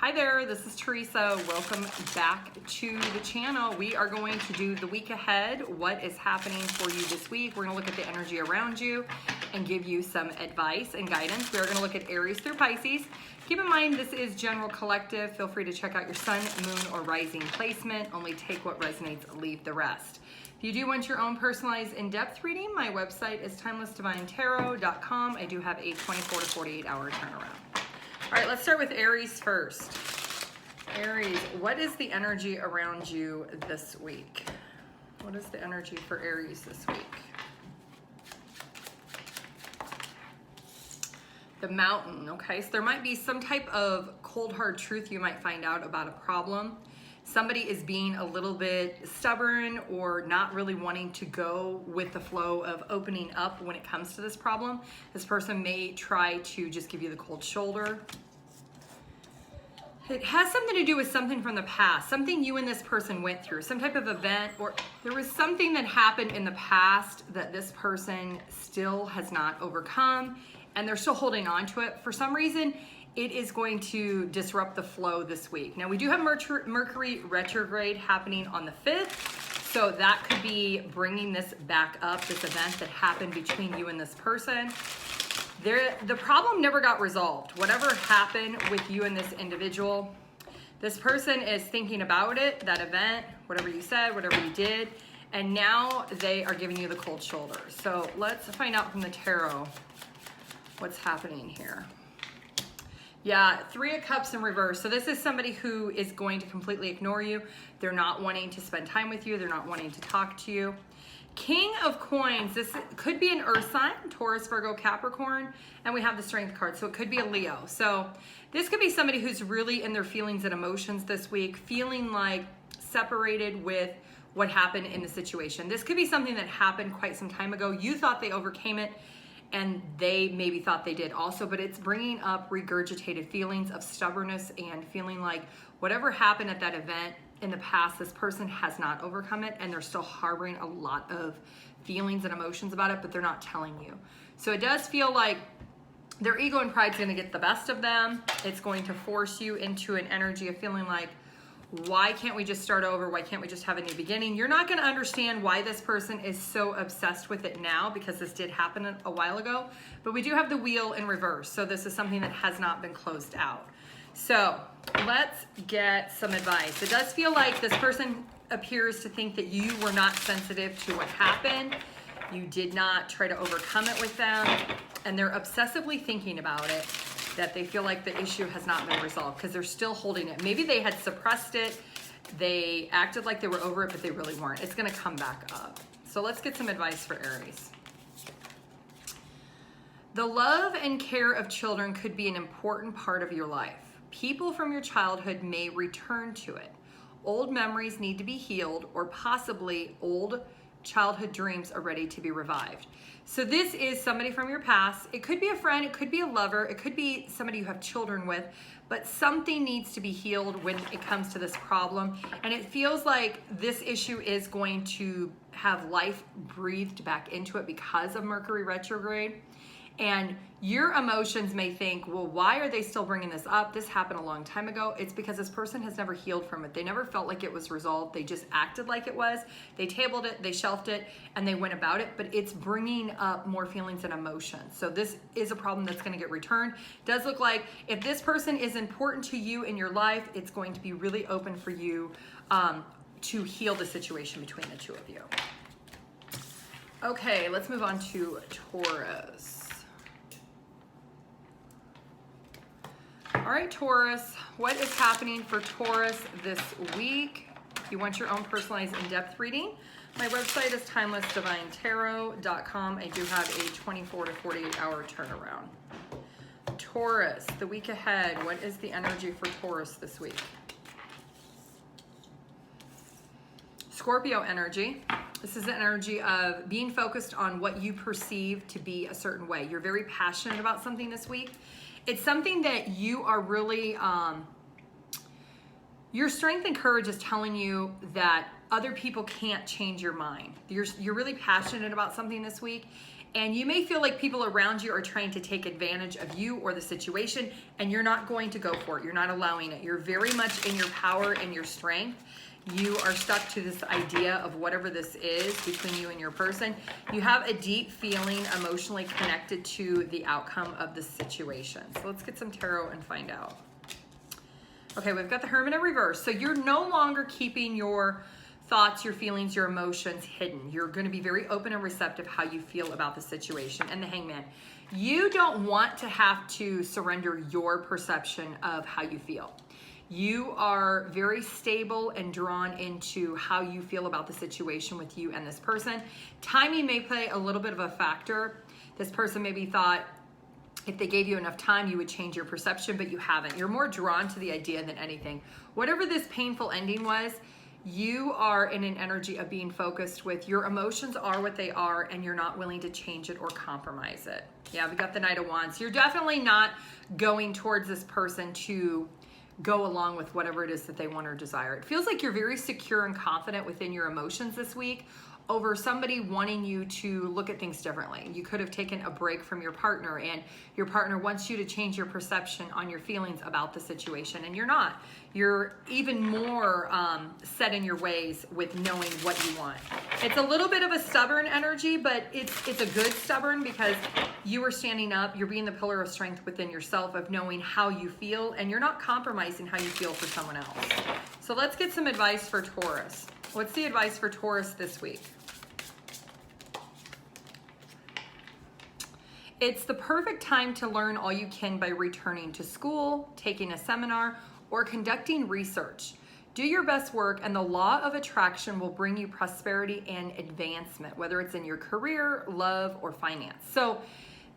Hi there, this is Teresa. Welcome back to the channel. We are going to do the week ahead, what is happening for you this week. We're gonna look at the energy around you and give you some advice and guidance. We're gonna look at Aries through Pisces. Keep in mind, this is general collective. Feel free to check out your sun, moon, or rising placement. Only take what resonates, leave the rest. If you do want your own personalized in-depth reading, my website is TimelessDivineTarot.com. I do have a 24 to 48 hour turnaround. All right, let's start with Aries first. Aries, what is the energy around you this week? What is the energy for Aries this week? The Mountain, okay? So there might be some type of cold, hard truth you might find out about a problem. Somebody is being a little bit stubborn or not really wanting to go with the flow of opening up when it comes to this problem. This person may try to just give you the cold shoulder. It has something to do with something from the past, something you and this person went through, some type of event, or there was something that happened in the past that this person still has not overcome, and they're still holding on to it. For some reason, it is going to disrupt the flow this week. Now, we do have Mercury retrograde happening on the 5th, so that could be bringing this back up, this event that happened between you and this person. The problem never got resolved. Whatever happened with you and this individual, this person is thinking about it, that event, whatever you said, whatever you did, and now they are giving you the cold shoulder. So let's find out from the tarot what's happening here. Yeah, 3 of Cups in reverse. So this is somebody who is going to completely ignore you. They're not wanting to spend time with you. They're not wanting to talk to you. King of Coins, this could be an earth sign, Taurus, Virgo, Capricorn, and we have the Strength card, so it could be a Leo. So this could be somebody who's really in their feelings and emotions this week, feeling like separated with what happened in the situation. This could be something that happened quite some time ago. You thought they overcame it, and they maybe thought they did also, but it's bringing up regurgitated feelings of stubbornness and feeling like whatever happened at that event in the past, this person has not overcome it, and they're still harboring a lot of feelings and emotions about it, but they're not telling you. So it does feel like their ego and pride is going to get the best of them. It's going to force you into an energy of feeling like, why can't we just start over? Why can't we just have a new beginning? You're not going to understand why this person is so obsessed with it now, because this did happen a while ago, but we do have the Wheel in reverse. So this is something that has not been closed out. So let's get some advice. It does feel like this person appears to think that you were not sensitive to what happened. You did not try to overcome it with them, and they're obsessively thinking about it, that they feel like the issue has not been resolved because they're still holding it. Maybe they had suppressed it. They acted like they were over it, but they really weren't. It's going to come back up. So let's get some advice for Aries. The love and care of children could be an important part of your life. People from your childhood may return to it. Old memories need to be healed, or possibly old childhood dreams are ready to be revived. So this is somebody from your past. It could be a friend, it could be a lover, it could be somebody you have children with, but something needs to be healed when it comes to this problem. And it feels like this issue is going to have life breathed back into it because of Mercury retrograde. And your emotions may think, well, why are they still bringing this up? This happened a long time ago. It's because this person has never healed from it. They never felt like it was resolved. They just acted like it was. They tabled it, they shelved it, and they went about it, but it's bringing up more feelings and emotions. So this is a problem that's going to get returned. It does look like if this person is important to you in your life, it's going to be really open for you to heal the situation between the two of you. Okay, let's move on to Taurus. All right, Taurus, what is happening for Taurus this week? If you want your own personalized in-depth reading, my website is TimelessDivineTarot.com. I do have a 24 to 48 hour turnaround. Taurus, the week ahead, what is the energy for Taurus this week? Scorpio energy. This is the energy of being focused on what you perceive to be a certain way. You're very passionate about something this week. It's something that you are really, your strength and courage is telling you that other people can't change your mind. You're really passionate about something this week, And you may feel like people around you are trying to take advantage of you or the situation, and you're not going to go for it. You're not allowing it. You're very much in your power and your strength. You are stuck to this idea of whatever this is between you and your person. You have a deep feeling emotionally connected to the outcome of the situation. So let's get some tarot and find out. Okay, we've got the Hermit in reverse. So you're no longer keeping your thoughts, your feelings, your emotions hidden. You're going to be very open and receptive how you feel about the situation. And the Hangman, you don't want to have to surrender your perception of how you feel. You are very stable and drawn into how you feel about the situation with you and this person. Timing may play a little bit of a factor. This person maybe thought if they gave you enough time, you would change your perception, but you haven't. You're more drawn to the idea than anything. Whatever this painful ending was, you are in an energy of being focused with your emotions are what they are, and you're not willing to change it or compromise it. Yeah, we got the Knight of Wands. You're definitely not going towards this person to go along with whatever it is that they want or desire. It feels like you're very secure and confident within your emotions this week over somebody wanting you to look at things differently. You could have taken a break from your partner, and your partner wants you to change your perception on your feelings about the situation, and you're not. You're even more set in your ways with knowing what you want. It's a little bit of a stubborn energy, but it's a good stubborn because you are standing up, you're being the pillar of strength within yourself of knowing how you feel, and you're not compromising how you feel for someone else. So let's get some advice for Taurus. What's the advice for Taurus this week? It's the perfect time to learn all you can by returning to school, taking a seminar, or conducting research. Do your best work, and the law of attraction will bring you prosperity and advancement, whether it's in your career, love, or finance. So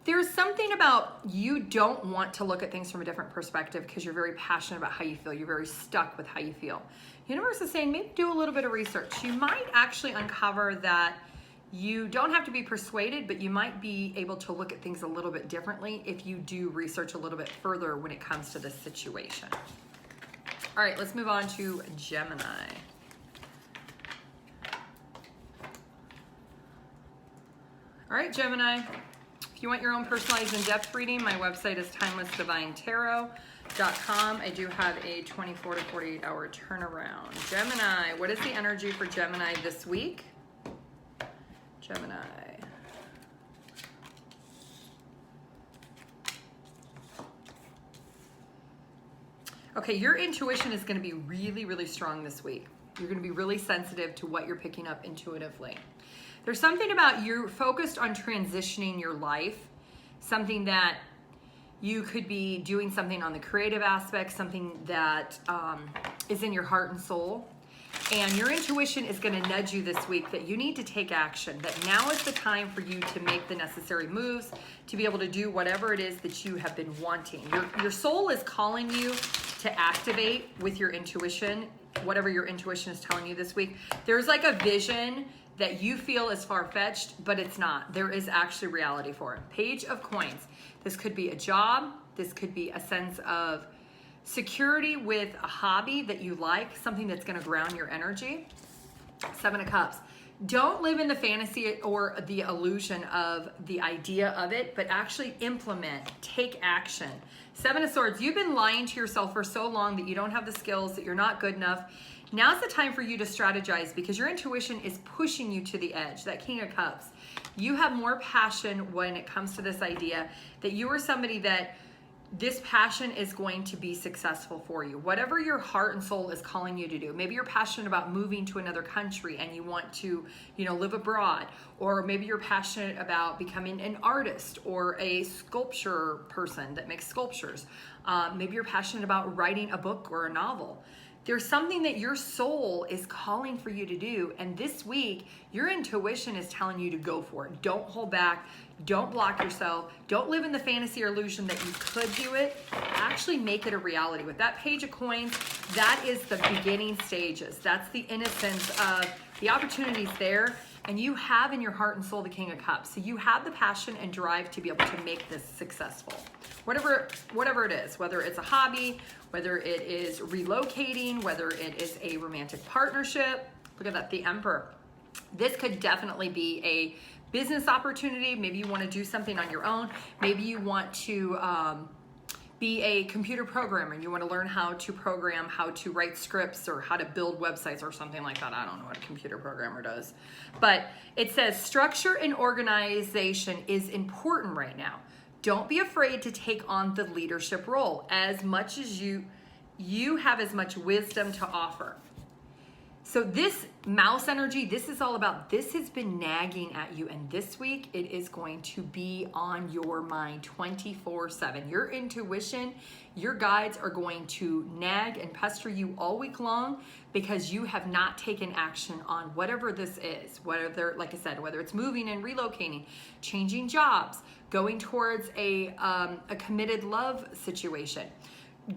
there's something about you don't want to look at things from a different perspective because you're very passionate about how you feel. You're very stuck with how you feel. Universe is saying maybe do a little bit of research. You might actually uncover that you don't have to be persuaded, but you might be able to look at things a little bit differently if you do research a little bit further when it comes to this situation. All right, let's move on to Gemini. All right, Gemini. If you want your own personalized in-depth reading, my website is TimelessDivineTarot.com. I do have a 24 to 48 hour turnaround. Gemini, what is the energy for Gemini this week? Gemini. Okay, your intuition is going to be really, really strong this week. You're going to be really sensitive to what you're picking up intuitively. There's something about you focused on transitioning your life, something that you could be doing something on the creative aspect, something that is in your heart and soul. And your intuition is going to nudge you this week that you need to take action, that now is the time for you to make the necessary moves to be able to do whatever it is that you have been wanting. Your soul is calling you to activate with your intuition, whatever your intuition is telling you this week. There's like a vision that you feel is far-fetched, but it's not. There is actually reality for it. Page of Coins. This could be a job. This could be a sense of security with a hobby that you like, something that's going to ground your energy. Seven of Cups. Don't live in the fantasy or the illusion of the idea of it, but actually implement, take action. Seven of Swords. You've been lying to yourself for so long that you don't have the skills, that you're not good enough. Now's the time for you to strategize because your intuition is pushing you to the edge. That King of Cups. You have more passion when it comes to this idea that you are somebody that this passion is going to be successful for you. Whatever your heart and soul is calling you to do. Maybe you're passionate about moving to another country and you want to, live abroad. Or maybe you're passionate about becoming an artist or a sculpture person that makes sculptures. Maybe you're passionate about writing a book or a novel. There's something that your soul is calling for you to do. And this week, your intuition is telling you to go for it. Don't hold back. Don't block yourself. Don't live in the fantasy or illusion that you could do it. Actually make it a reality. With that Page of Coins, that is the beginning stages. That's the innocence of the opportunities there. And you have in your heart and soul the King of Cups. So you have the passion and drive to be able to make this successful. Whatever it is, whether it's a hobby, whether it is relocating, whether it is a romantic partnership. Look at that, the Emperor. This could definitely be a business opportunity. Maybe you want to do something on your own. Maybe you want to be a computer programmer and you want to learn how to program, how to write scripts, or how to build websites or something like that. I don't know what a computer programmer does. But it says structure and organization is important right now. Don't be afraid to take on the leadership role as much as you have as much wisdom to offer. So this mouse energy, this is all about, this has been nagging at you, and this week it is going to be on your mind 24/7. Your intuition, your guides are going to nag and pester you all week long because you have not taken action on whatever this is. Whether, like I said, whether it's moving and relocating, changing jobs, going towards a committed love situation,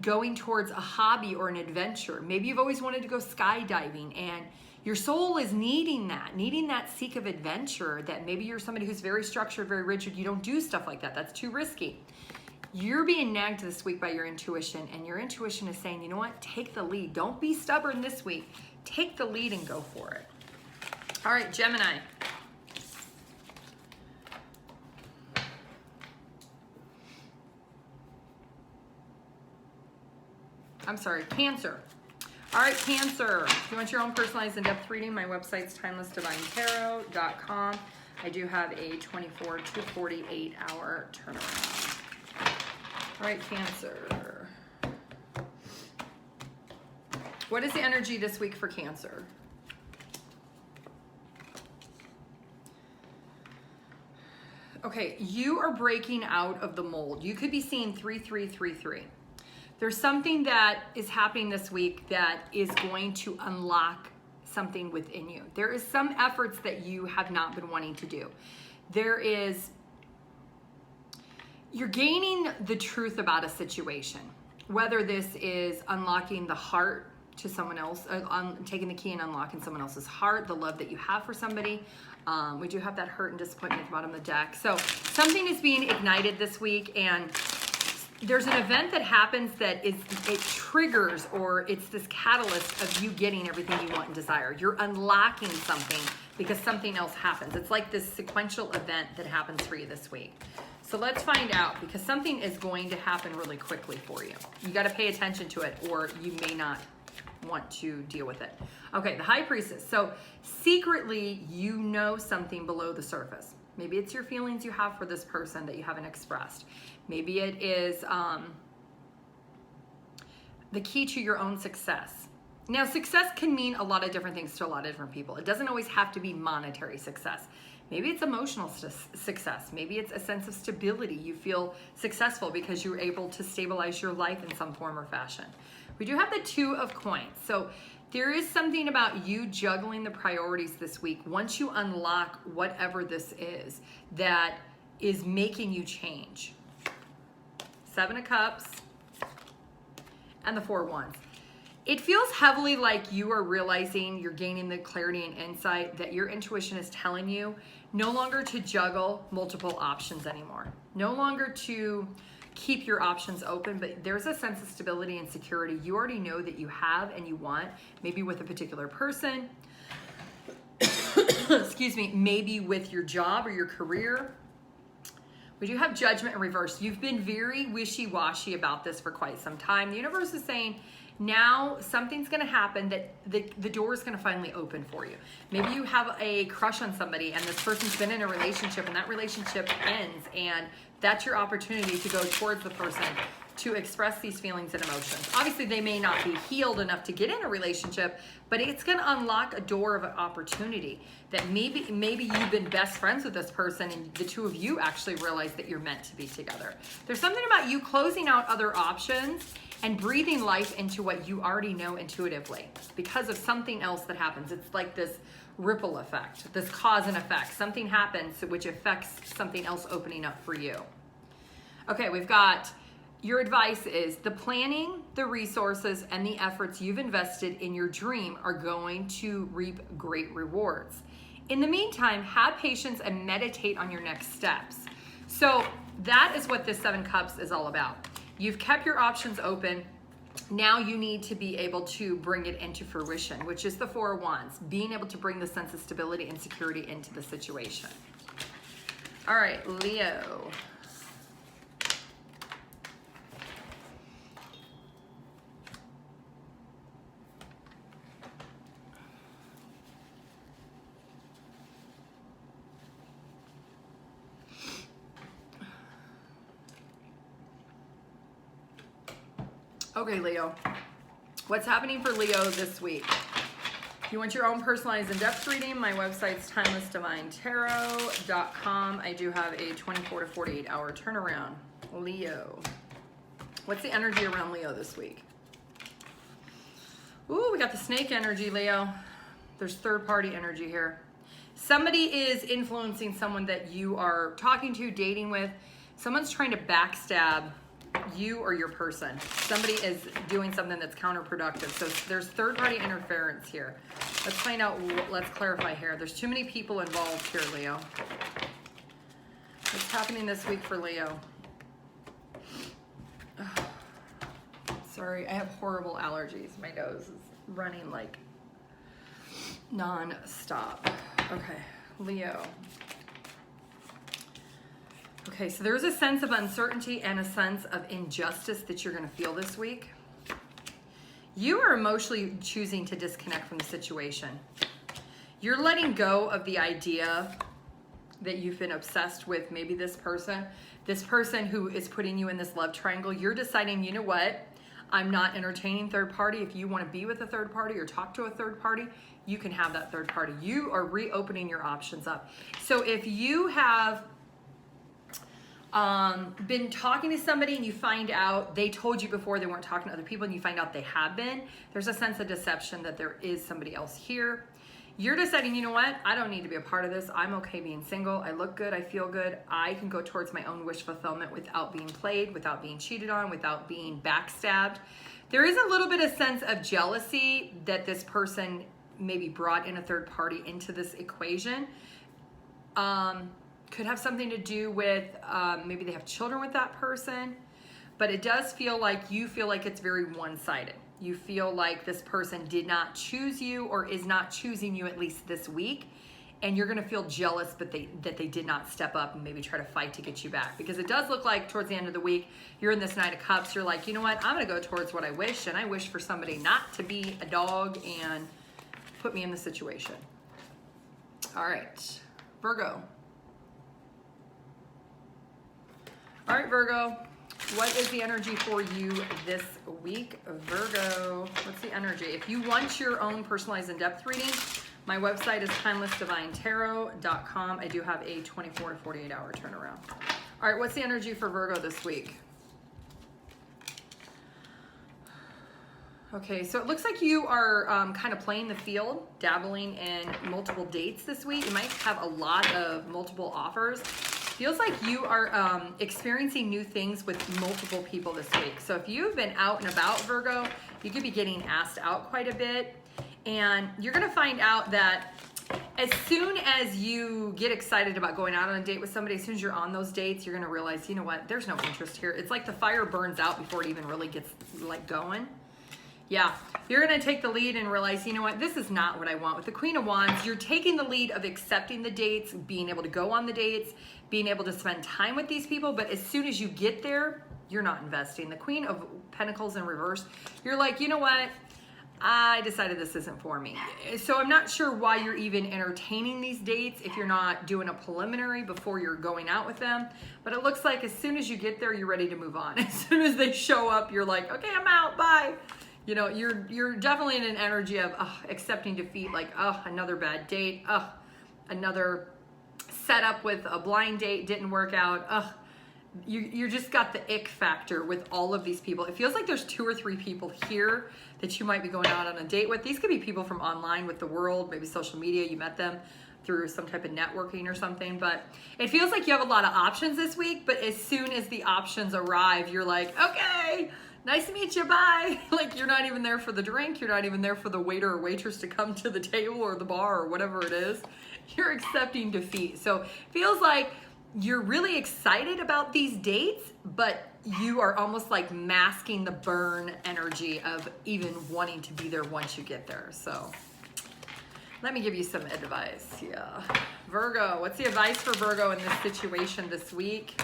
going towards a hobby or an adventure. Maybe you've always wanted to go skydiving and your soul is needing that seek of adventure, that maybe you're somebody who's very structured, very rigid. You don't do stuff like that. That's too risky. You're being nagged this week by your intuition, and your intuition is saying, you know what? Take the lead. Don't be stubborn this week. Take the lead and go for it. All right, Gemini. I'm sorry, Cancer. All right, Cancer. If you want your own personalized in-depth reading, my website's TimelessDivineTarot.com. I do have a 24 to 48 hour turnaround. All right, Cancer. What is the energy this week for Cancer? Okay, you are breaking out of the mold. You could be seeing 3333. There's something that is happening this week that is going to unlock something within you. There is some efforts that you have not been wanting to do. You're gaining the truth about a situation, whether this is unlocking the heart to someone else, taking the key and unlocking someone else's heart, the love that you have for somebody. We do have that hurt and disappointment at the bottom of the deck. So something is being ignited this week, and there's an event that happens that it triggers, or it's this catalyst of you getting everything you want and desire. You're unlocking something because something else happens. It's like this sequential event that happens for you this week. So let's find out, because something is going to happen really quickly for you. You got to pay attention to it, or you may not want to deal with it. Okay, the High Priestess. So secretly, you know something below the surface. Maybe it's your feelings you have for this person that you haven't expressed. Maybe it is the key to your own success. Now, success can mean a lot of different things to a lot of different people. It doesn't always have to be monetary success. Maybe it's emotional success. Maybe it's a sense of stability. You feel successful because you were able to stabilize your life in some form or fashion. We do have the Two of Coins. So there is something about you juggling the priorities this week. Once you unlock whatever this is that is making you change. Seven of Cups and the Four of Wands. It feels heavily like you are realizing, you're gaining the clarity and insight that your intuition is telling you no longer to juggle multiple options anymore. No longer to keep your options open, but there's a sense of stability and security you already know that you have and you want, maybe with a particular person, excuse me, maybe with your job or your career. We do have Judgment in reverse. You've been very wishy-washy about this for quite some time. The universe is saying, now something's going to happen that the door is going to finally open for you. Maybe you have a crush on somebody and this person's been in a relationship and that relationship ends, and that's your opportunity to go towards the person to express these feelings and emotions. Obviously, they may not be healed enough to get in a relationship, but it's going to unlock a door of an opportunity that maybe you've been best friends with this person and the two of you actually realize that you're meant to be together. There's something about you closing out other options and breathing life into what you already know intuitively because of something else that happens. It's like this ripple effect, this cause and effect. Something happens which affects something else opening up for you. Okay, we've got your advice is the planning, the resources, and the efforts you've invested in your dream are going to reap great rewards. In the meantime, have patience and meditate on your next steps. So that is what this Seven Cups is all about. You've kept your options open. Now you need to be able to bring it into fruition, which is the Four of Wands, being able to bring the sense of stability and security into the situation. All right, Leo. Okay, Leo. What's happening for Leo this week? If you want your own personalized in-depth reading, my website's TimelessDivineTarot.com. I do have a 24 to 48 hour turnaround. Leo. What's the energy around Leo this week? Ooh, we got the snake energy, Leo. There's third-party energy here. Somebody is influencing someone that you are talking to, dating with. Someone's trying to backstab you or your person. Somebody is doing something that's counterproductive. So there's third-party interference here. Let's find out, let's clarify here. There's too many people involved here, Leo. What's happening this week for Leo? Sorry, I have horrible allergies. My nose is running like non-stop. Okay, Leo. Okay, so there's a sense of uncertainty and a sense of injustice that you're going to feel this week. You are emotionally choosing to disconnect from the situation. You're letting go of the idea that you've been obsessed with maybe this person who is putting you in this love triangle. You're deciding, you know what? I'm not entertaining third party. If you want to be with a third party or talk to a third party, you can have that third party. You are reopening your options up. So if you have been talking to somebody and you find out they told you before they weren't talking to other people and you find out they have been, there's a sense of deception that there is somebody else here. You're deciding, you know what? I don't need to be a part of this. I'm okay being single. I look good. I feel good. I can go towards my own wish fulfillment without being played, without being cheated on, without being backstabbed. There is a little bit of sense of jealousy that this person maybe brought in a third party into this equation. Could have something to do with maybe they have children with that person, but it does feel like you feel like it's very one-sided. You feel like this person did not choose you or is not choosing you at least this week, and you're going to feel jealous that they did not step up and maybe try to fight to get you back, because it does look like towards the end of the week you're in this Knight of Cups. You're like, you know what? I'm going to go towards what I wish, and I wish for somebody not to be a dog and put me in the situation. All right, Virgo. All right, Virgo, what is the energy for you this week? Virgo, what's the energy? If you want your own personalized in-depth reading, my website is TimelessDivineTarot.com. I do have a 24 to 48 hour turnaround. All right, what's the energy for Virgo this week? Okay, so it looks like you are kind of playing the field, dabbling in multiple dates this week. You might have a lot of multiple offers. Feels like you are experiencing new things with multiple people this week. So if you've been out and about, Virgo, you could be getting asked out quite a bit. And you're gonna find out that as soon as you get excited about going out on a date with somebody, as soon as you're on those dates, you're gonna realize, you know what, there's no interest here. It's like the fire burns out before it even really gets like going. Yeah, you're gonna take the lead and realize, you know what, this is not what I want. With the Queen of Wands, you're taking the lead of accepting the dates, being able to go on the dates, being able to spend time with these people, but as soon as you get there, you're not investing. The Queen of Pentacles in reverse, you're like, you know what, I decided this isn't for me. So I'm not sure why you're even entertaining these dates if you're not doing a preliminary before you're going out with them. But it looks like as soon as you get there, you're ready to move on. As soon as they show up, you're like, okay, I'm out, bye. You know, you're definitely in an energy of accepting defeat, like, another bad date, another setup with a blind date didn't work out. You just got the ick factor with all of these people. It feels like there's 2 or 3 people here that you might be going out on a date with. These could be people from online with the world, maybe social media. You met them through some type of networking or something. But it feels like you have a lot of options this week. But as soon as the options arrive, you're like, okay, nice to meet you, bye. Like, you're not even there for the drink. You're not even there for the waiter or waitress to come to the table or the bar or whatever it is. You're accepting defeat. So it feels like you're really excited about these dates, but you are almost like masking the burn energy of even wanting to be there once you get there. So Let me give you some advice. Yeah. Virgo, what's the advice for Virgo in this situation this week?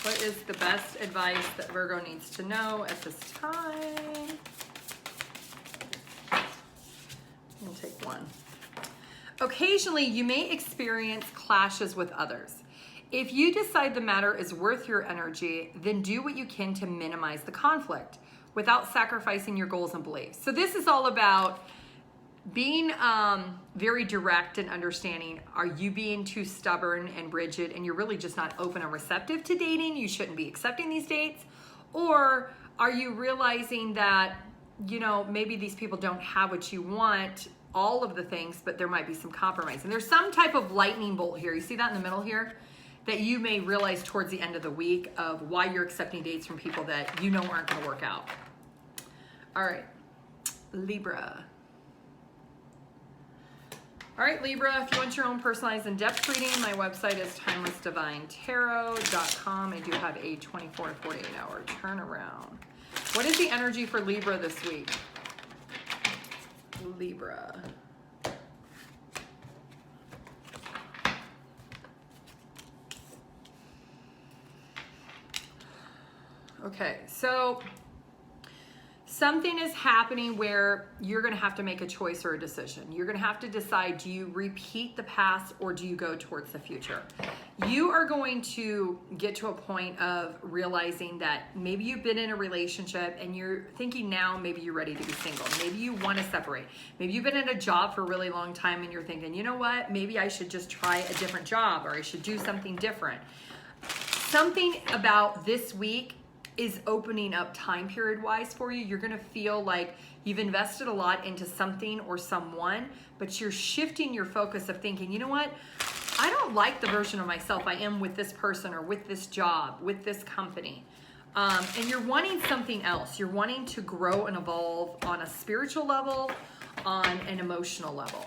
What is the best advice that Virgo needs to know at this time? We'll take one. Occasionally, you may experience clashes with others. If you decide the matter is worth your energy, then do what you can to minimize the conflict without sacrificing your goals and beliefs. So this is all about being very direct and understanding. Are you being too stubborn and rigid and you're really just not open and receptive to dating? You shouldn't be accepting these dates. Or are you realizing that, you know, maybe these people don't have what you want, all of the things, but there might be some compromise. And there's some type of lightning bolt here. You see that in the middle here? That you may realize towards the end of the week of why you're accepting dates from people that you know aren't gonna work out. All right, Libra. All right, Libra, if you want your own personalized in-depth reading, my website is TimelessDivineTarot.com. I do have a 24 to 48 hour turnaround. What is the energy for Libra this week? Libra. Okay, so something is happening where you're going to have to make a choice or a decision. You're going to have to decide, do you repeat the past or do you go towards the future? You are going to get to a point of realizing that maybe you've been in a relationship and you're thinking now maybe you're ready to be single. Maybe you want to separate. Maybe you've been in a job for a really long time and you're thinking, you know what, maybe I should just try a different job or I should do something different. Something about this week is opening up time period wise for you. You're going to feel like you've invested a lot into something or someone, but you're shifting your focus of thinking, you know what? I don't like the version of myself I am with this person or with this job, with this company. And you're wanting something else. You're wanting to grow and evolve on a spiritual level, on an emotional level.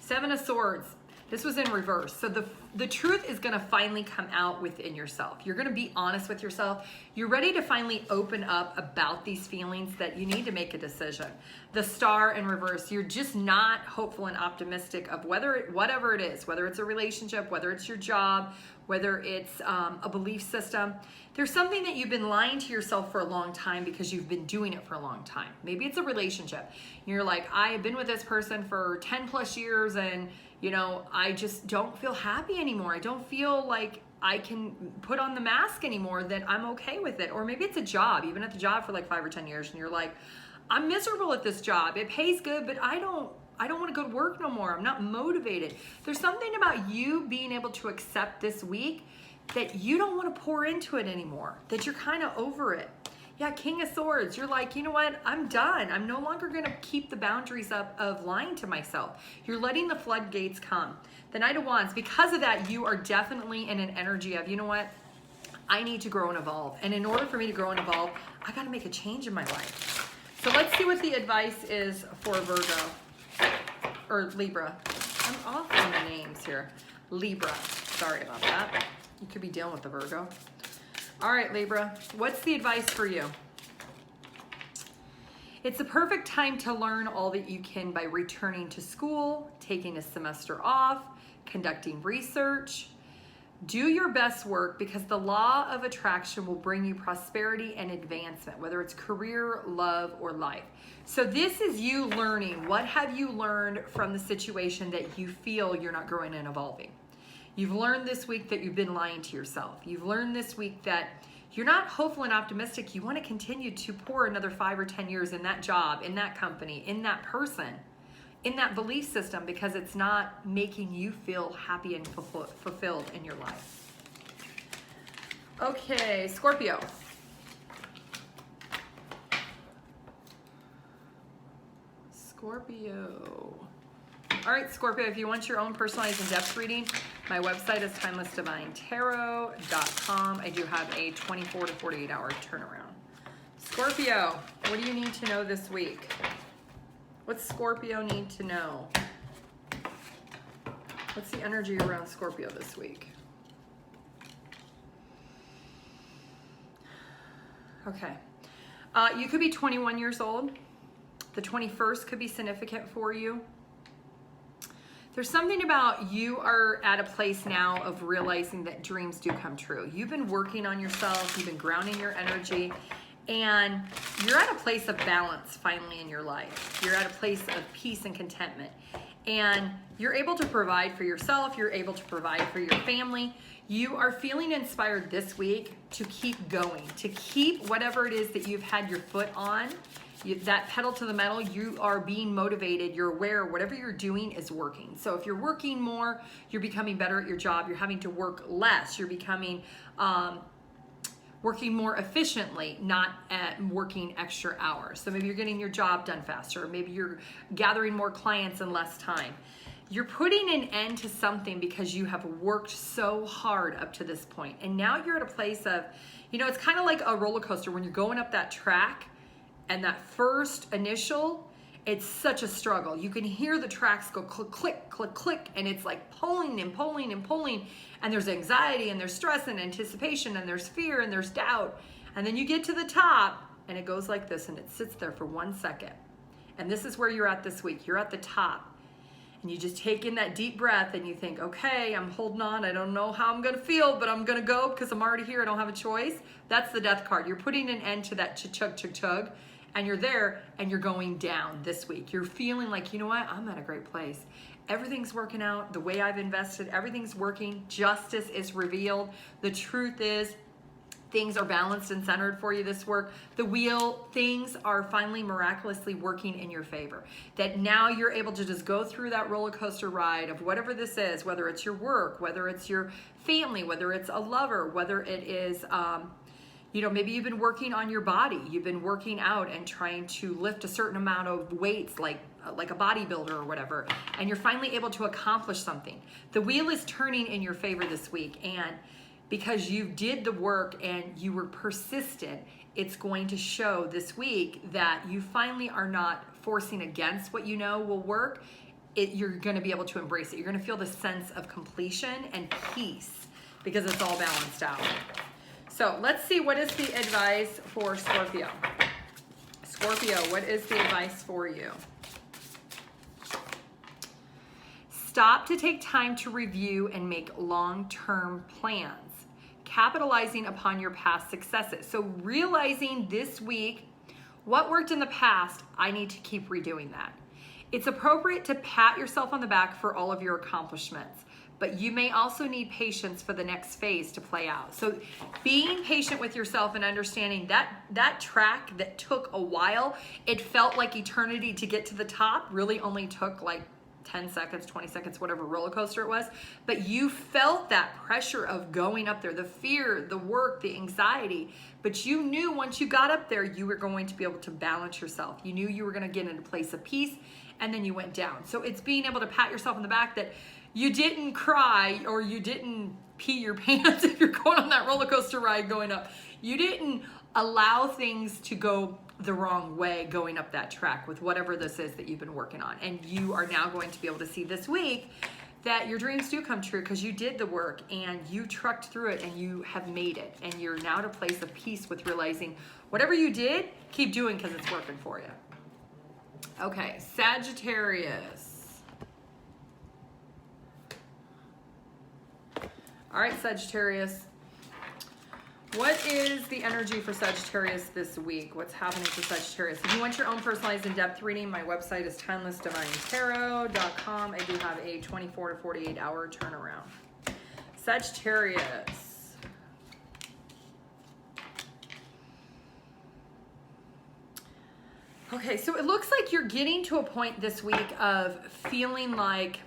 Seven of Swords. This was in reverse. So the truth is going to finally come out within yourself. You're going to be honest with yourself. You're ready to finally open up about these feelings that you need to make a decision. The Star in reverse. You're just not hopeful and optimistic of whatever it is, whether it's a relationship, whether it's your job, whether it's a belief system. There's something that you've been lying to yourself for a long time because you've been doing it for a long time. Maybe it's a relationship. You're like, I have been with this person for 10 plus years and you know, I just don't feel happy anymore. I don't feel like I can put on the mask anymore, that I'm okay with it. Or maybe it's a job. You've been at the job for like 5 or 10 years and you're like, I'm miserable at this job. It pays good, but I don't want to go to work no more. I'm not motivated. There's something about you being able to accept this week that you don't want to pour into it anymore, that you're kind of over it. Yeah, King of Swords, you're like, you know what? I'm done. I'm no longer going to keep the boundaries up of lying to myself. You're letting the floodgates come. The Knight of Wands, because of that, you are definitely in an energy of, you know what? I need to grow and evolve. And in order for me to grow and evolve, I got to make a change in my life. So let's see what the advice is for Virgo or Libra. I'm off on the names here. Libra. Sorry about that. You could be dealing with the Virgo. All right, Libra, what's the advice for you? It's the perfect time to learn all that you can by returning to school, taking a semester off, conducting research. Do your best work because the law of attraction will bring you prosperity and advancement, whether it's career, love, or life. So this is you learning. What have you learned from the situation that you feel you're not growing and evolving? You've learned this week that you've been lying to yourself. You've learned this week that you're not hopeful and optimistic. You want to continue to pour another 5 or 10 years in that job, in that company, in that person, in that belief system because it's not making you feel happy and fulfilled in your life. Okay, Scorpio. Scorpio. All right, Scorpio, if you want your own personalized in-depth reading, my website is TimelessDivineTarot.com. I do have a 24 to 48 hour turnaround. Scorpio, what do you need to know this week? What's Scorpio need to know? What's the energy around Scorpio this week? Okay. You could be 21 years old. The 21st could be significant for you. There's something about you are at a place now of realizing that dreams do come true. You've been working on yourself, you've been grounding your energy, and you're at a place of balance finally in your life. You're at a place of peace and contentment. And you're able to provide for yourself, you're able to provide for your family. You are feeling inspired this week to keep going, to keep whatever it is that you've had your foot on. That pedal to the metal, you are being motivated, you're aware whatever you're doing is working. So if you're working more, you're becoming better at your job, you're having to work less, you're becoming working more efficiently, not at working extra hours. So maybe you're getting your job done faster, or maybe you're gathering more clients in less time. You're putting an end to something because you have worked so hard up to this point. And now you're at a place of, you know, it's kind of like a roller coaster when you're going up that track. And that first initial, it's such a struggle. You can hear the tracks go click, click, click, click, and it's like pulling and pulling and pulling. And there's anxiety and there's stress and anticipation and there's fear and there's doubt. And then you get to the top and it goes like this and it sits there for 1 second. And this is where you're at this week. You're at the top. And you just take in that deep breath and you think, okay, I'm holding on. I don't know how I'm going to feel, but I'm going to go because I'm already here. I don't have a choice. That's the death card. You're putting an end to that chug, chug, chug. And you're there and you're going down this week. You're feeling like, you know what? I'm at a great place. Everything's working out the way I've invested. Everything's working. Justice is revealed. The truth is things are balanced and centered for you this work. The wheel, things are finally miraculously working in your favor. That now you're able to just go through that roller coaster ride of whatever this is, whether it's your work, whether it's your family, whether it's a lover, whether it is, you know, maybe you've been working on your body. You've been working out and trying to lift a certain amount of weights like a bodybuilder or whatever, and you're finally able to accomplish something. The wheel is turning in your favor this week, and because you did the work and you were persistent, it's going to show this week that you finally are not forcing against what you know will work. You're going to be able to embrace it. You're going to feel the sense of completion and peace because it's all balanced out. So let's see, what is the advice for Scorpio? Scorpio, what is the advice for you? Stop to take time to review and make long-term plans, capitalizing upon your past successes. So realizing this week, what worked in the past, I need to keep redoing that. It's appropriate to pat yourself on the back for all of your accomplishments, but you may also need patience for the next phase to play out. So being patient with yourself and understanding that track that took a while, it felt like eternity to get to the top, really only took like 10 seconds, 20 seconds, whatever roller coaster it was. But you felt that pressure of going up there, the fear, the work, the anxiety. But you knew once you got up there, you were going to be able to balance yourself. You knew you were going to get in a place of peace, and then you went down. So it's being able to pat yourself on the back that you didn't cry or you didn't pee your pants if you're going on that roller coaster ride going up. You didn't allow things to go the wrong way going up that track with whatever this is that you've been working on. And you are now going to be able to see this week that your dreams do come true because you did the work and you trucked through it and you have made it. And you're now at a place of peace with realizing whatever you did, keep doing because it's working for you. Okay, Sagittarius. All right, Sagittarius. What is the energy for Sagittarius this week? What's happening for Sagittarius? If you want your own personalized in-depth reading, my website is TimelessDivineTarot.com. I do have a 24 to 48 hour turnaround. Sagittarius. Okay, so it looks like you're getting to a point this week of feeling like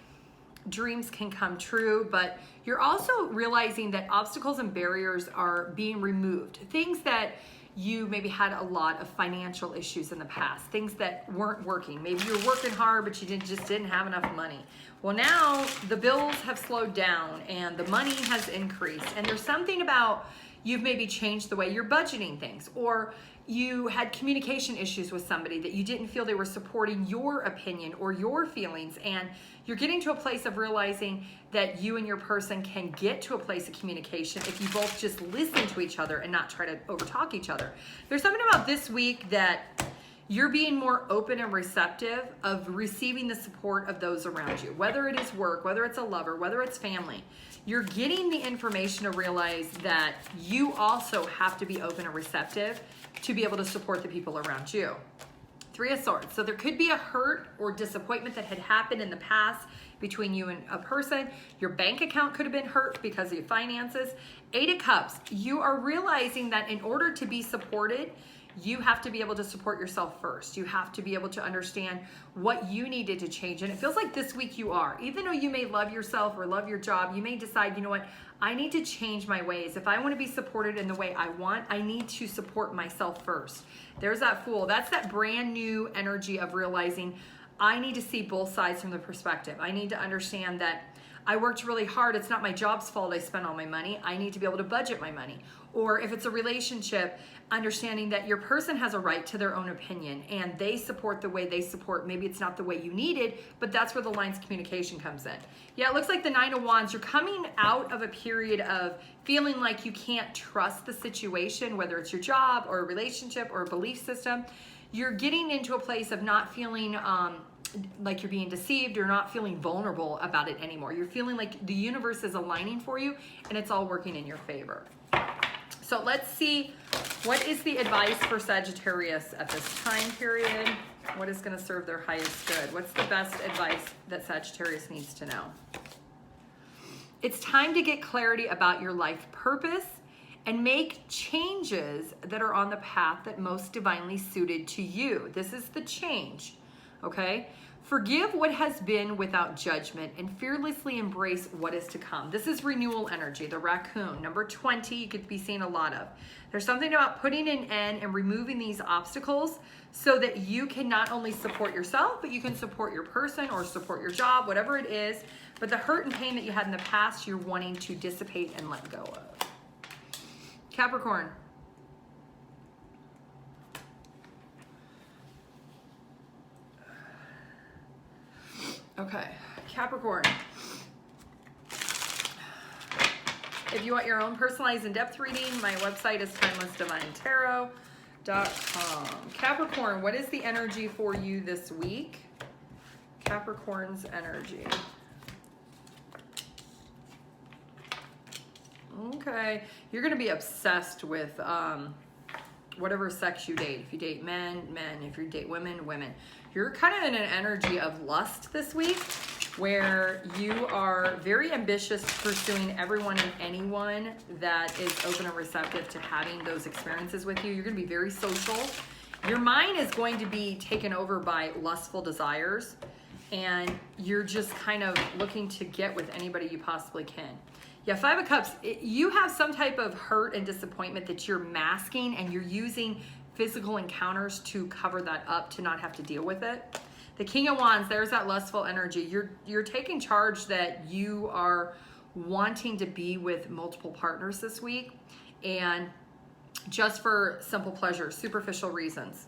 dreams can come true, but you're also realizing that obstacles and barriers are being removed. Things that you maybe had a lot of financial issues in the past, things that weren't working. Maybe you were working hard, but you just didn't have enough money. Well, now the bills have slowed down and the money has increased. And there's something about you've maybe changed the way you're budgeting things, or you had communication issues with somebody that you didn't feel they were supporting your opinion or your feelings, and you're getting to a place of realizing that you and your person can get to a place of communication if you both just listen to each other and not try to overtalk each other. There's something about this week that you're being more open and receptive of receiving the support of those around you, whether it is work, whether it's a lover, whether it's family. You're getting the information to realize that you also have to be open and receptive to be able to support the people around you. Three of Swords. So there could be a hurt or disappointment that had happened in the past between you and a person. Your bank account could have been hurt because of your finances. Eight of Cups. You are realizing that in order to be supported, you have to be able to support yourself first. You have to be able to understand what you needed to change. And it feels like this week you are. Even though you may love yourself or love your job, you may decide, you know what, I need to change my ways. If I want to be supported in the way I want, I need to support myself first. There's that Fool. That's that brand new energy of realizing I need to see both sides from the perspective. I need to understand that I worked really hard. It's not my job's fault I spent all my money. I need to be able to budget my money. Or if it's a relationship, understanding that your person has a right to their own opinion and they support the way they support. Maybe it's not the way you needed, but that's where the lines of communication comes in. Yeah, it looks like the Nine of Wands. You're coming out of a period of feeling like you can't trust the situation, whether it's your job or a relationship or a belief system. You're getting into a place of not feeling like you're being deceived or not feeling vulnerable about it anymore. You're feeling like the universe is aligning for you and it's all working in your favor. So let's see, what is the advice for Sagittarius at this time period? What is going to serve their highest good? What's the best advice that Sagittarius needs to know? It's time to get clarity about your life purpose and make changes that are on the path that most divinely suited to you. This is the change, okay? Forgive what has been without judgment and fearlessly embrace what is to come. This is renewal energy, the raccoon. Number 20, you could be seeing a lot of. There's something about putting an end and removing these obstacles so that you can not only support yourself, but you can support your person or support your job, whatever it is. But the hurt and pain that you had in the past, you're wanting to dissipate and let go of. Capricorn. Okay, Capricorn. If you want your own personalized in-depth reading, my website is TimelessDivineTarot.com. Capricorn, what is the energy for you this week? Capricorn's energy. Okay, you're going to be obsessed with whatever sex you date. If you date men, men. If you date women, women. You're kind of in an energy of lust this week where you are very ambitious pursuing everyone and anyone that is open and receptive to having those experiences with you. You're going to be very social. Your mind is going to be taken over by lustful desires, and you're just kind of looking to get with anybody you possibly can. Yeah, Five of Cups, you have some type of hurt and disappointment that you're masking, and you're using physical encounters to cover that up, to not have to deal with it. The King of Wands, there's that lustful energy. You're taking charge that you are wanting to be with multiple partners this week, and just for simple pleasure, superficial reasons.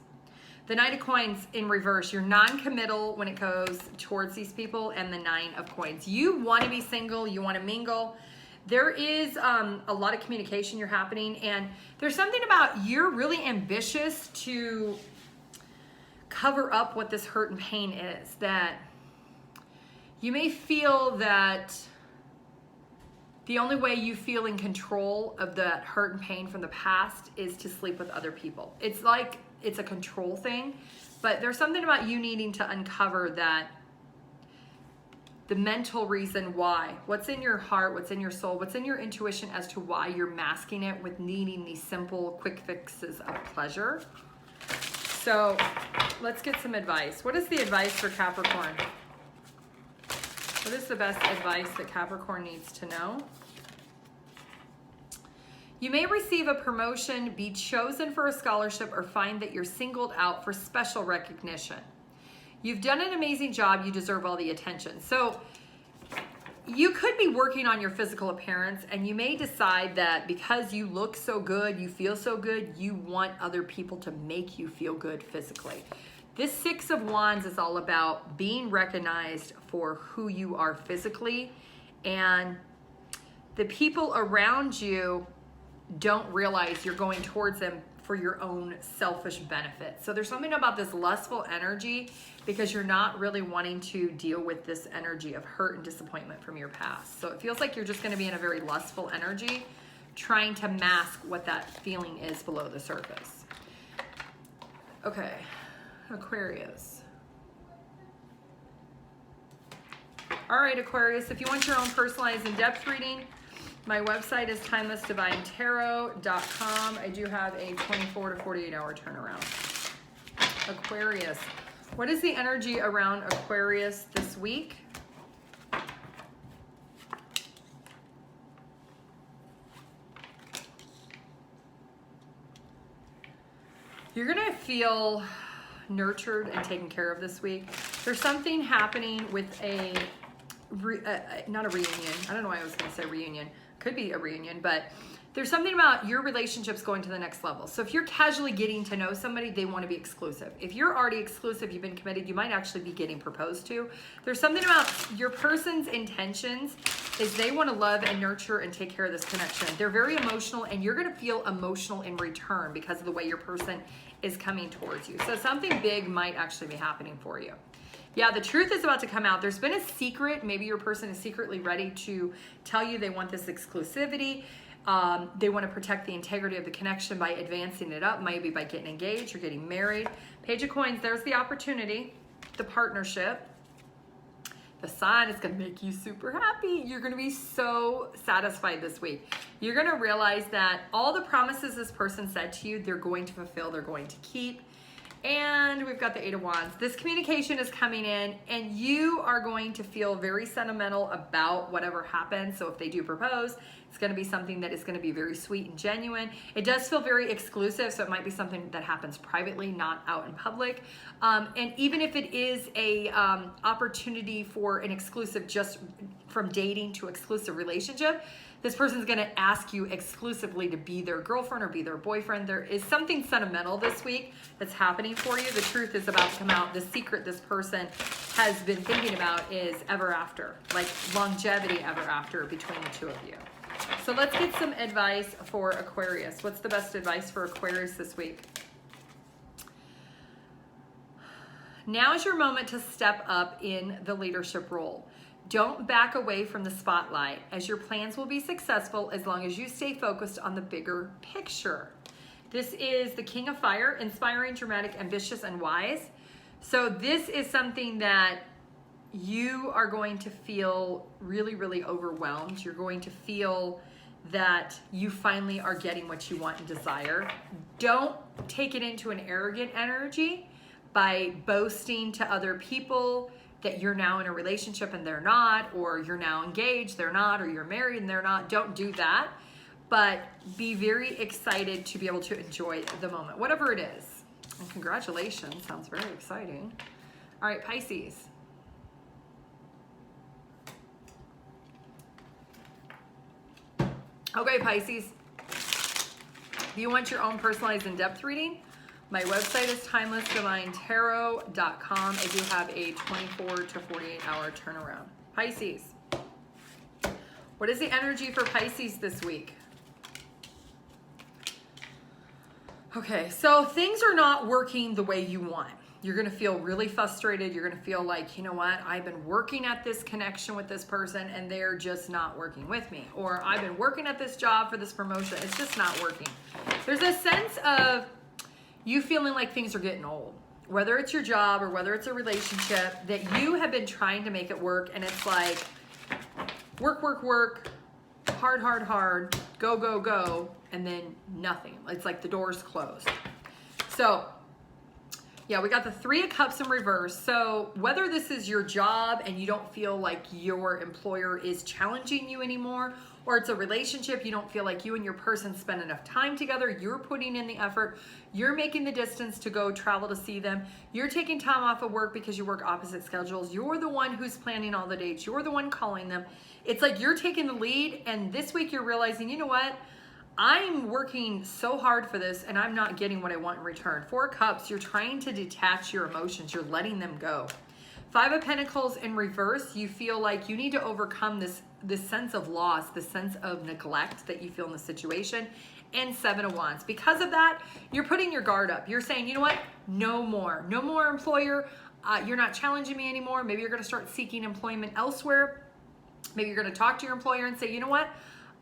The Knight of Coins in reverse, you're non-committal when it goes towards these people, and the Nine of Coins. You want to be single, you want to mingle. There is a lot of communication you're happening, and there's something about you're really ambitious to cover up what this hurt and pain is, that you may feel that the only way you feel in control of that hurt and pain from the past is to sleep with other people. It's like it's a control thing, but there's something about you needing to uncover that the mental reason why, what's in your heart, what's in your soul, what's in your intuition as to why you're masking it with needing these simple quick fixes of pleasure. So let's get some advice. What is the advice for Capricorn? What is the best advice that Capricorn needs to know? You may receive a promotion, be chosen for a scholarship, or find that you're singled out for special recognition. You've done an amazing job. You deserve all the attention. So you could be working on your physical appearance, and you may decide that because you look so good, you feel so good, you want other people to make you feel good physically. This Six of Wands is all about being recognized for who you are physically, and the people around you don't realize you're going towards them for your own selfish benefit. So there's something about this lustful energy because you're not really wanting to deal with this energy of hurt and disappointment from your past. So it feels like you're just going to be in a very lustful energy, trying to mask what that feeling is below the surface. Okay, Aquarius. All right, Aquarius, if you want your own personalized in-depth reading, my website is TimelessDivineTarot.com. I do have a 24 to 48 hour turnaround. Aquarius. What is the energy around Aquarius this week? You're going to feel nurtured and taken care of this week. There's something happening with not a reunion. I don't know why I was going to say reunion. Could be a reunion, but there's something about your relationships going to the next level. So if you're casually getting to know somebody, they want to be exclusive. If you're already exclusive, you've been committed, you might actually be getting proposed to. There's something about your person's intentions is they want to love and nurture and take care of this connection. They're very emotional, and you're going to feel emotional in return because of the way your person is coming towards you. So something big might actually be happening for you. Yeah, the truth is about to come out. There's been a secret. Maybe your person is secretly ready to tell you they want this exclusivity. They want to protect the integrity of the connection by advancing it up, maybe by getting engaged or getting married. Page of Coins, there's the opportunity, the partnership. The Sun is going to make you super happy. You're going to be so satisfied this week. You're going to realize that all the promises this person said to you, they're going to fulfill, they're going to keep. And we've got the Eight of Wands. This communication is coming in, and you are going to feel very sentimental about whatever happens. So if they do propose, it's going to be something that is going to be very sweet and genuine. It does feel very exclusive, so it might be something that happens privately, not out in public. And even if it is a opportunity for an exclusive, just from dating to exclusive relationship, this person's going to ask you exclusively to be their girlfriend or be their boyfriend. There is something sentimental this week that's happening for you. The truth is about to come out. The secret this person has been thinking about is ever after, like longevity ever after between the two of you. So let's get some advice for Aquarius. What's the best advice for Aquarius this week? Now is your moment to step up in the leadership role. Don't back away from the spotlight, as your plans will be successful as long as you stay focused on the bigger picture. This is the King of Fire, inspiring, dramatic, ambitious, and wise. So this is something that you are going to feel really, really overwhelmed. You're going to feel that you finally are getting what you want and desire. Don't take it into an arrogant energy by boasting to other people that you're now in a relationship and they're not, or you're now engaged, they're not, or you're married and they're not. Don't do that, but be very excited to be able to enjoy the moment, whatever it is. And congratulations, sounds very exciting. All right, Pisces. Okay, Pisces, if you want your own personalized in-depth reading, my website is TimelessDivineTarot.com. I do have a 24 to 48 hour turnaround. Pisces, what is the energy for Pisces this week? Okay, so things are not working the way you want. You're going to feel really frustrated. You're going to feel like, you know what, I've been working at this connection with this person and they're just not working with me. Or I've been working at this job for this promotion. It's just not working. There's a sense of you feeling like things are getting old, whether it's your job or whether it's a relationship, that you have been trying to make it work, and it's like work, work, work, hard, hard, hard, go, go, go, and then nothing. It's like the door's closed. So yeah, we got the Three of Cups in reverse. So whether this is your job and you don't feel like your employer is challenging you anymore, or it's a relationship. You don't feel like you and your person spend enough time together. You're putting in the effort. You're making the distance to go travel to see them. You're taking time off of work because you work opposite schedules. You're the one who's planning all the dates. You're the one calling them. It's like you're taking the lead, and this week you're realizing, you know what? I'm working so hard for this and I'm not getting what I want in return. 4 Cups, you're trying to detach your emotions. You're letting them go. 5 of Pentacles in reverse, you feel like you need to overcome this sense of loss, the sense of neglect that you feel in the situation. And 7 of Wands. Because of that, you're putting your guard up. You're saying, you know what? No more. No more, employer. You're not challenging me anymore. Maybe you're going to start seeking employment elsewhere. Maybe you're going to talk to your employer and say, you know what?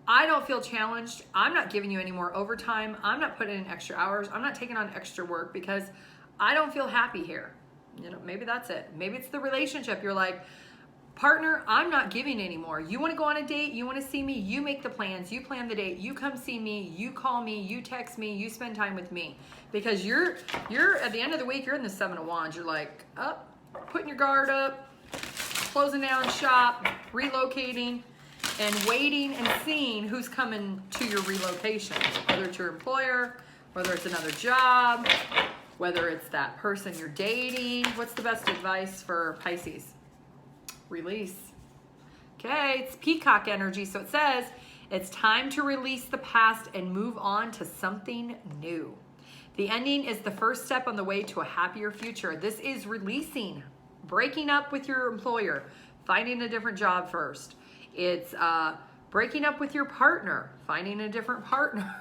I don't feel challenged. I'm not giving you any more overtime. I'm not putting in extra hours. I'm not taking on extra work because I don't feel happy here. You know, maybe that's it. Maybe it's the relationship. You're like, partner, I'm not giving anymore. You want to go on a date? You want to see me? You make the plans. You plan the date. You come see me. You call me. You text me. You spend time with me. Because you're at the end of the week, you're in the 7 of Wands. You're like, up, putting your guard up, closing down shop, relocating, and waiting and seeing who's coming to your relocation, whether it's your employer, whether it's another job, whether it's that person you're dating. What's the best advice for Pisces? Release. Okay, it's peacock energy. So it says it's time to release the past and move on to something new. The ending is the first step on the way to a happier future. This is releasing, breaking up with your employer, finding a different job first. It's breaking up with your partner, finding a different partner.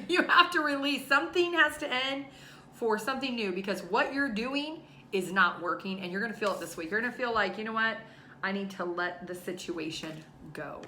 You have to release. Something has to end for something new, because what you're doing is not working, and you're going to feel it this week. You're going to feel like, you know what? I need to let the situation go.